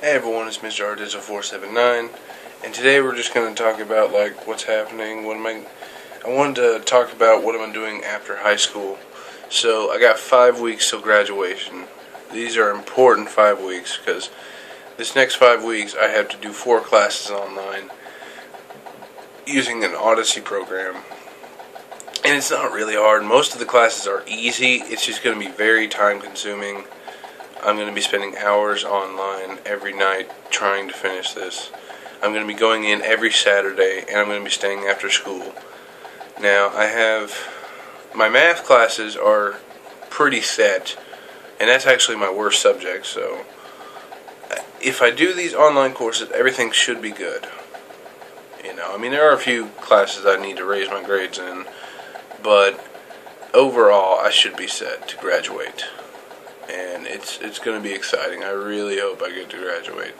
Hey everyone, it's Mr. Artizo 479, and today we're just going to talk about what's happening. I wanted to talk about what I'm doing after high school. So I got 5 weeks till graduation. These are important 5 weeks because this next 5 weeks I have to do 4 classes online using an Odyssey program. And it's not really hard. Most of the classes are easy. It's just going to be very time consuming. I'm going to be spending hours online every night trying to finish this. I'm going to be going in every Saturday, and I'm going to be staying after school. Now, my math classes are pretty set, and that's actually my worst subject, so if I do these online courses, everything should be good. There are a few classes I need to raise my grades in, but overall, I should be set to graduate. And it's going to be exciting. I really hope I get to graduate,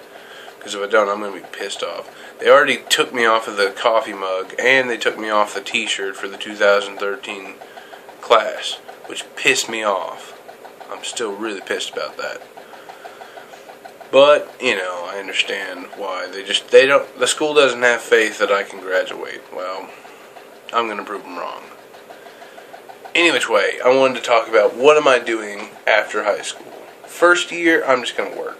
because if I don't, I'm going to be pissed off. They already took me off of the coffee mug, and they took me off the t-shirt for the 2013 class, which pissed me off. I'm still really pissed about that. But, I understand why. The school doesn't have faith that I can graduate. Well, I'm going to prove them wrong. Any which way, I wanted to talk about what am I doing after high school. First year, I'm just going to work.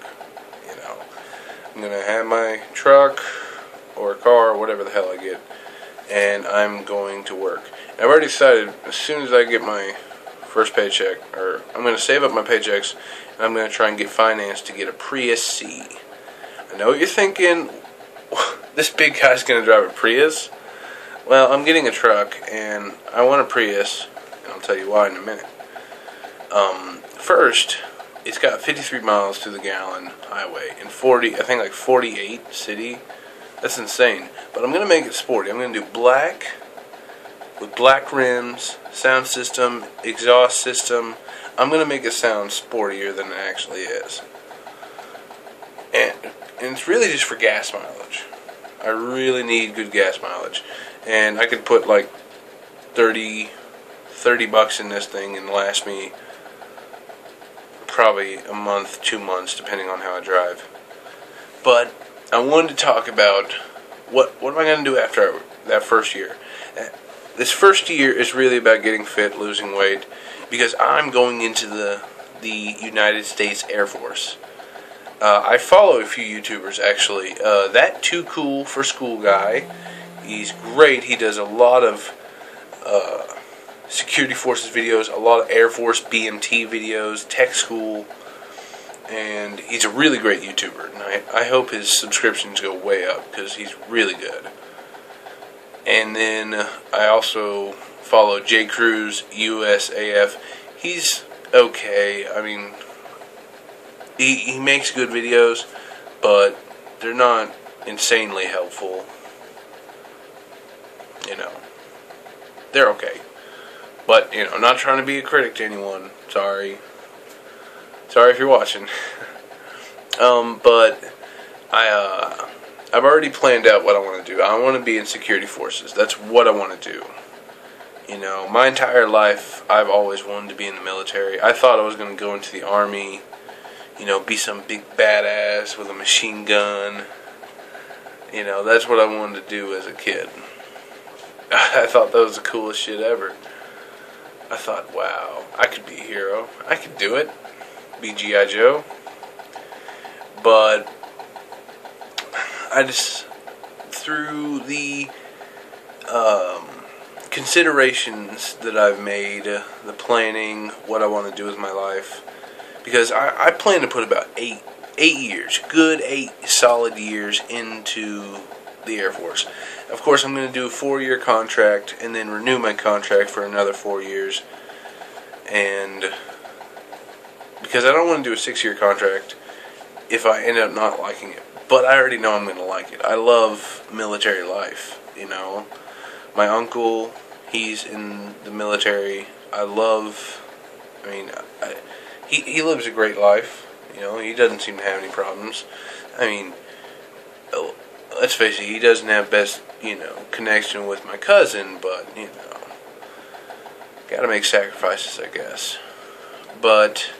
I'm going to have my truck or a car or whatever the hell I get, and I'm going to work. And I've already decided as soon as I get my first paycheck, or I'm going to save up my paychecks, and I'm going to try and get financed to get a Prius C. I know what you're thinking, this big guy's going to drive a Prius? Well, I'm getting a truck, and I want a Prius. And I'll tell you why in a minute. First, it's got 53 miles to the gallon highway and 48 city. That's insane. But I'm going to make it sporty. I'm going to do black with black rims, sound system, exhaust system. I'm going to make it sound sportier than it actually is. And it's really just for gas mileage. I really need good gas mileage. And I could put like $30 in this thing and last me probably a month, 2 months, depending on how I drive. But I wanted to talk about what am I going to do after that first year. This first year is really about getting fit, losing weight, because I'm going into the United States Air Force. I follow a few YouTubers actually. That Too Cool for School guy, he's great. He does a lot of security forces videos, a lot of Air Force BMT videos, tech school, and he's a really great YouTuber, and I hope his subscriptions go way up, because he's really good. And then I also follow J. Cruz, USAF. He's okay. He makes good videos, but they're not insanely helpful. They're okay. But, I'm not trying to be a critic to anyone. Sorry if you're watching. But I've already planned out what I want to do. I want to be in security forces. That's what I want to do. My entire life, I've always wanted to be in the military. I thought I was going to go into the Army, be some big badass with a machine gun. That's what I wanted to do as a kid. I thought that was the coolest shit ever. I thought, wow, I could be a hero. I could do it. Be G.I. Joe. But I just, through the considerations that I've made, the planning, what I want to do with my life, because I plan to put about 8 years, good 8 solid years into the Air Force. Of course, I'm going to do a 4-year contract and then renew my contract for another 4 years. And because I don't want to do a 6-year contract if I end up not liking it. But I already know I'm going to like it. I love military life, My uncle, he's in the military. He lives a great life. He doesn't seem to have any problems. Let's face it, he doesn't have best, connection with my cousin, but, gotta make sacrifices, I guess. But,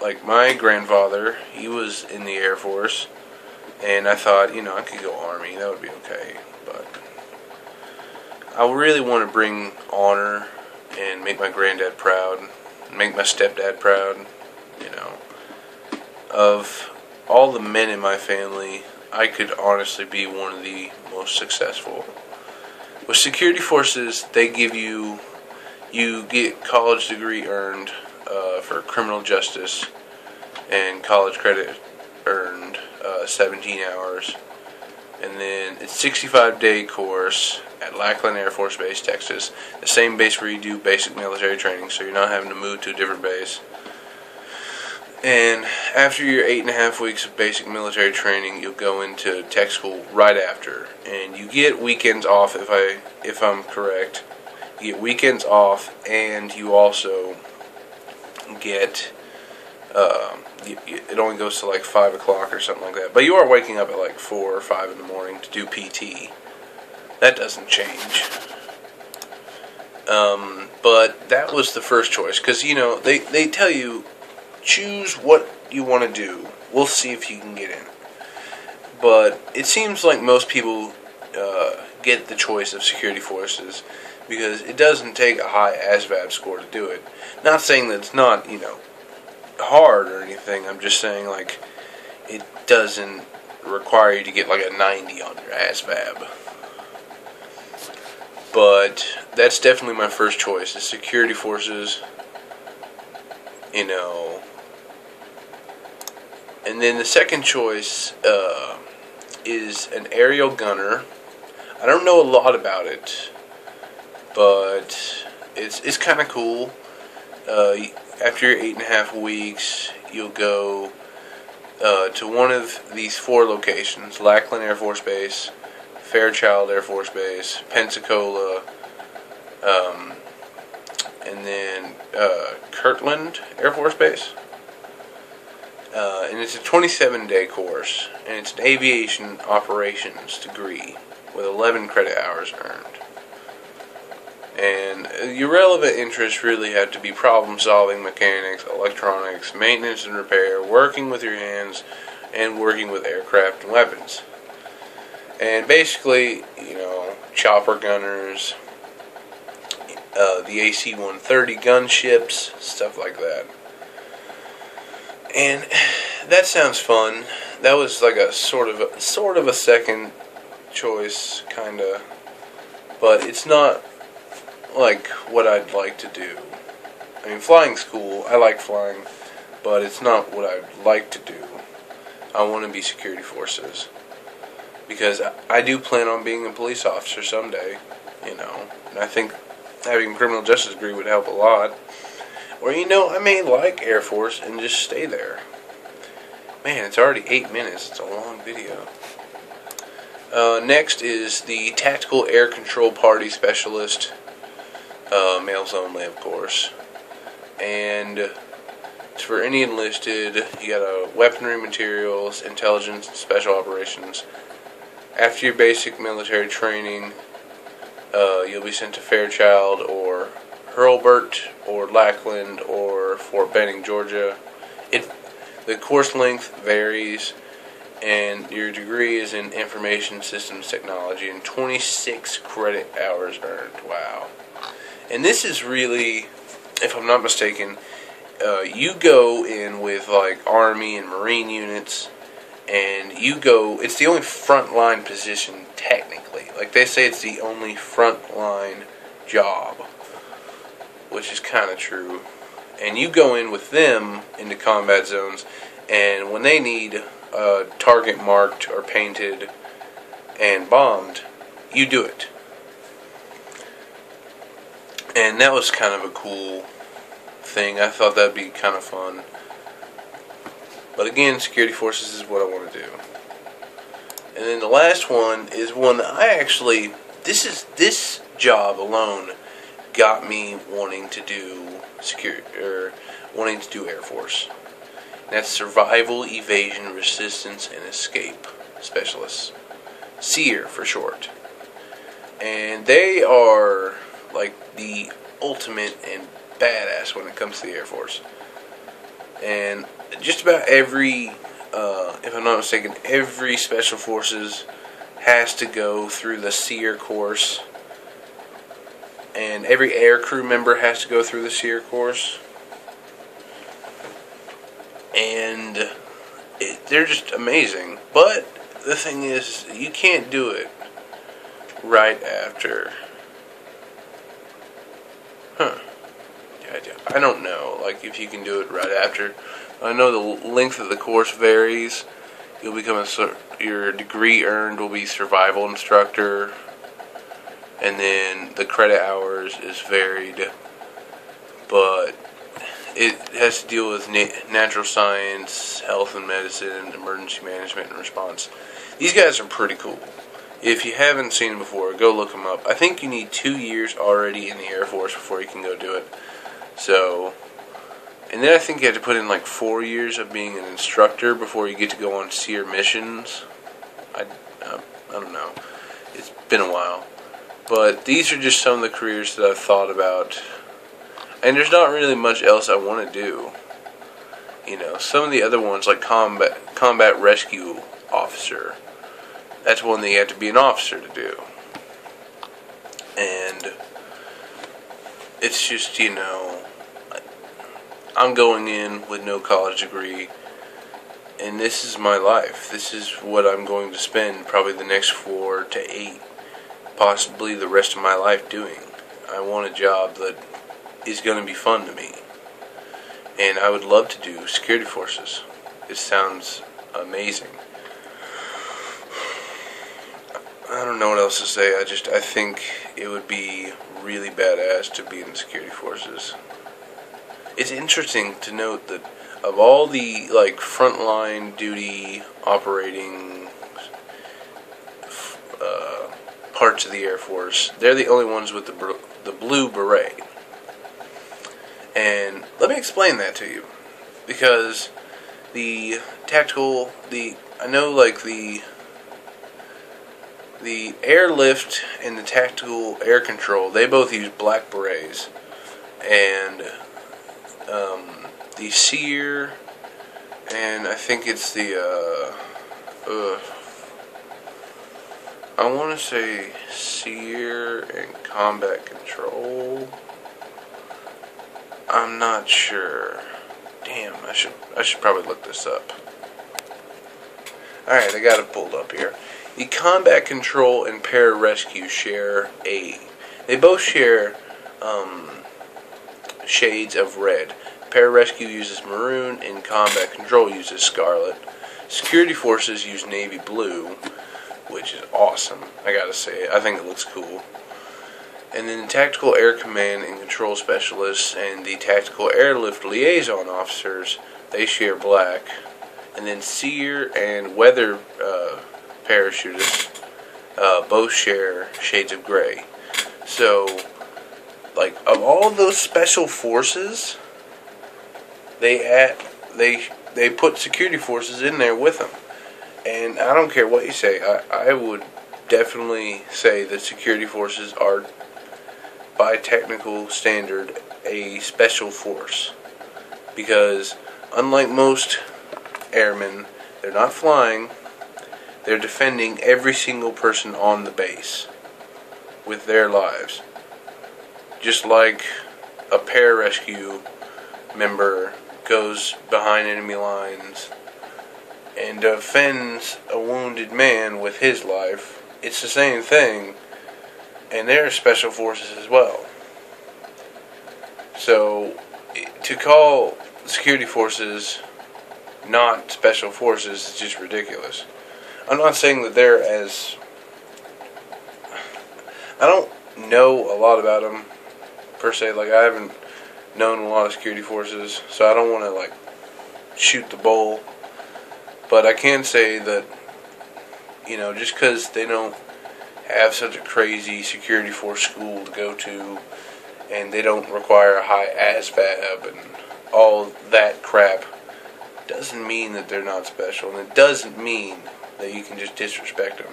like my grandfather, he was in the Air Force, and I thought, I could go Army, that would be okay, but I really want to bring honor and make my granddad proud, make my stepdad proud, Of all the men in my family, I could honestly be one of the most successful. With security forces, they give you get college degree earned for criminal justice and college credit earned 17 hours. And then it's 65-day course at Lackland Air Force Base, Texas. The same base where you do basic military training, so you're not having to move to a different base. And after your 8.5 weeks of basic military training, you'll go into tech school right after, and you get weekends off. If I'm correct, you get weekends off, and you also get it only goes to like 5 o'clock or something like that. But you are waking up at like 4 or 5 in the morning to do PT. That doesn't change. But that was the first choice, because they tell you, choose what you want to do. We'll see if you can get in. But it seems like most people get the choice of security forces because it doesn't take a high ASVAB score to do it. Not saying that it's not, hard or anything. I'm just saying, like, it doesn't require you to get like a 90 on your ASVAB. But that's definitely my first choice, is security forces. And then the second choice is an aerial gunner. I don't know a lot about it, but it's kind of cool. After your 8.5 weeks, you'll go to one of these 4 locations: Lackland Air Force Base, Fairchild Air Force Base, Pensacola, and then Kirtland Air Force Base. And it's a 27-day course, and it's an aviation operations degree with 11 credit hours earned. And your relevant interests really have to be problem solving, mechanics, electronics, maintenance and repair, working with your hands, and working with aircraft and weapons. And basically, chopper gunners, the AC-130 gunships, stuff like that. And that sounds fun. That was like a sort of a second choice, kinda, but it's not like what I'd like to do. I mean, flying's cool. I like flying, but it's not what I'd like to do. I want to be security forces because I do plan on being a police officer someday, and I think having a criminal justice degree would help a lot. Or, I may like Air Force and just stay there. Man, it's already 8 minutes. It's a long video. Next is the Tactical Air Control Party Specialist. Males only, of course. And it's for any enlisted. You got weaponry, materials, intelligence, and special operations. After your basic military training, you'll be sent to Fairchild or Hurlburt or Lackland or Fort Benning, Georgia. The course length varies, and your degree is in Information Systems Technology and 26 credit hours earned. Wow. And this is really, if I'm not mistaken, you go in with like Army and Marine units, and it's the only frontline position technically. Like they say, it's the only frontline job, which is kind of true. And you go in with them into combat zones, and when they need a target marked or painted and bombed, you do it. And that was kind of a cool thing. I thought that'd be kind of fun. But again, security forces is what I want to do. And then the last one is one that I actually, this job alone got me wanting to do Air Force. And that's Survival, Evasion, Resistance, and Escape Specialists. SEER for short. And they are like the ultimate and badass when it comes to the Air Force. And just about every, if I'm not mistaken, every Special Forces has to go through the SEER course, and every air crew member has to go through the SEER course, and they're just amazing. But the thing is, you can't do it right after. I don't know, like, if you can do it right after. I know the length of the course varies. You'll become your degree earned will be survival instructor, and then the credit hours is varied, but it has to deal with natural science, health and medicine, emergency management and response. These guys are pretty cool. If you haven't seen them before, go look them up. I think you need 2 years already in the Air Force before you can go do it. So, and then I think you have to put in like 4 years of being an instructor before you get to go on SEER missions. I don't know. It's been a while. But these are just some of the careers that I've thought about. And there's not really much else I want to do. You know, some of the other ones, like combat rescue officer, that's one that you have to be an officer to do. And it's just, you know, I'm going in with no college degree, and this is my life. This is what I'm going to spend probably the next 4 to 8, possibly the rest of my life doing. I want a job that is going to be fun to me, and I would love to do security forces. It sounds amazing. I don't know what else to say. I think it would be really badass to be in the security forces. It's interesting to note that of all the like frontline duty operating parts of the Air Force, they're the only ones with the blue beret. And let me explain that to you, because the tactical, I know like the airlift and the tactical air control, they both use black berets, and the SEER, and I think it's the I want to say SEER and combat control. I'm not sure. Damn, I should probably look this up. Alright, I got it pulled up here. The combat control and pararescue share they both share shades of red. Pararescue uses maroon and combat control uses scarlet. Security forces use navy blue, which is awesome, I gotta say. I think it looks cool. And then the tactical air command and control specialists and the tactical airlift liaison officers, they share black. And then SEER and weather parachutists both share shades of gray. So, like, of all those special forces, they put security forces in there with them. And I don't care what you say, I would definitely say that security forces are, by technical standard, a special force. Because unlike most airmen, they're not flying, they're defending every single person on the base with their lives. Just like a pararescue member goes behind enemy lines and defends a wounded man with his life, it's the same thing, and they're special forces as well. So, to call security forces not special forces is just ridiculous. I'm not saying that they're as... I don't know a lot about them, per se. Like, I haven't known a lot of security forces, so I don't want to, like, shoot the bull. But I can say that, you know, just because they don't have such a crazy security force school to go to, and they don't require a high ASVAB and all that crap, doesn't mean that they're not special, and it doesn't mean that you can just disrespect them.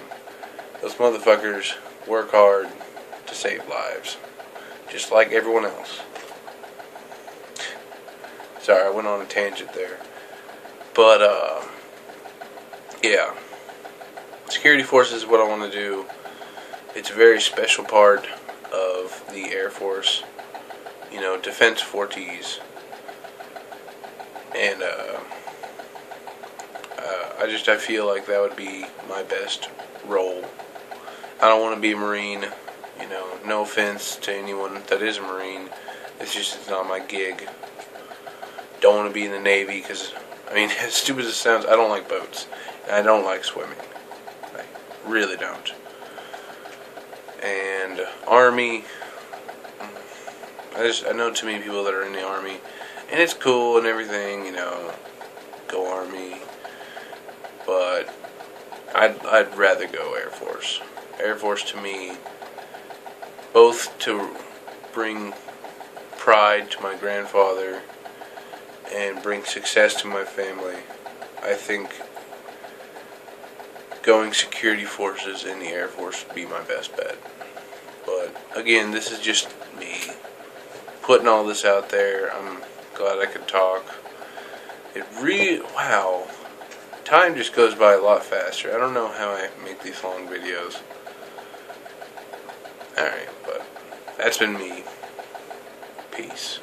Those motherfuckers work hard to save lives, just like everyone else. Sorry, I went on a tangent there. But, yeah. Security forces is what I want to do. It's a very special part of the Air Force. You know, defense forties. And, I feel like that would be my best role. I don't want to be a Marine. You know, no offense to anyone that is a Marine. It's not my gig. Don't want to be in the Navy because, I mean, as stupid as it sounds, I don't like boats. And I don't like swimming. I really don't. And Army, I know too many people that are in the Army. And it's cool and everything, you know, go Army. But I'd rather go Air Force. Air Force to me, both to bring pride to my grandfather and bring success to my family. I think going security forces in the Air Force would be my best bet. But again, this is just me putting all this out there. I'm glad I could talk. Wow. Time just goes by a lot faster. I don't know how I make these long videos. Alright, but that's been me. Peace.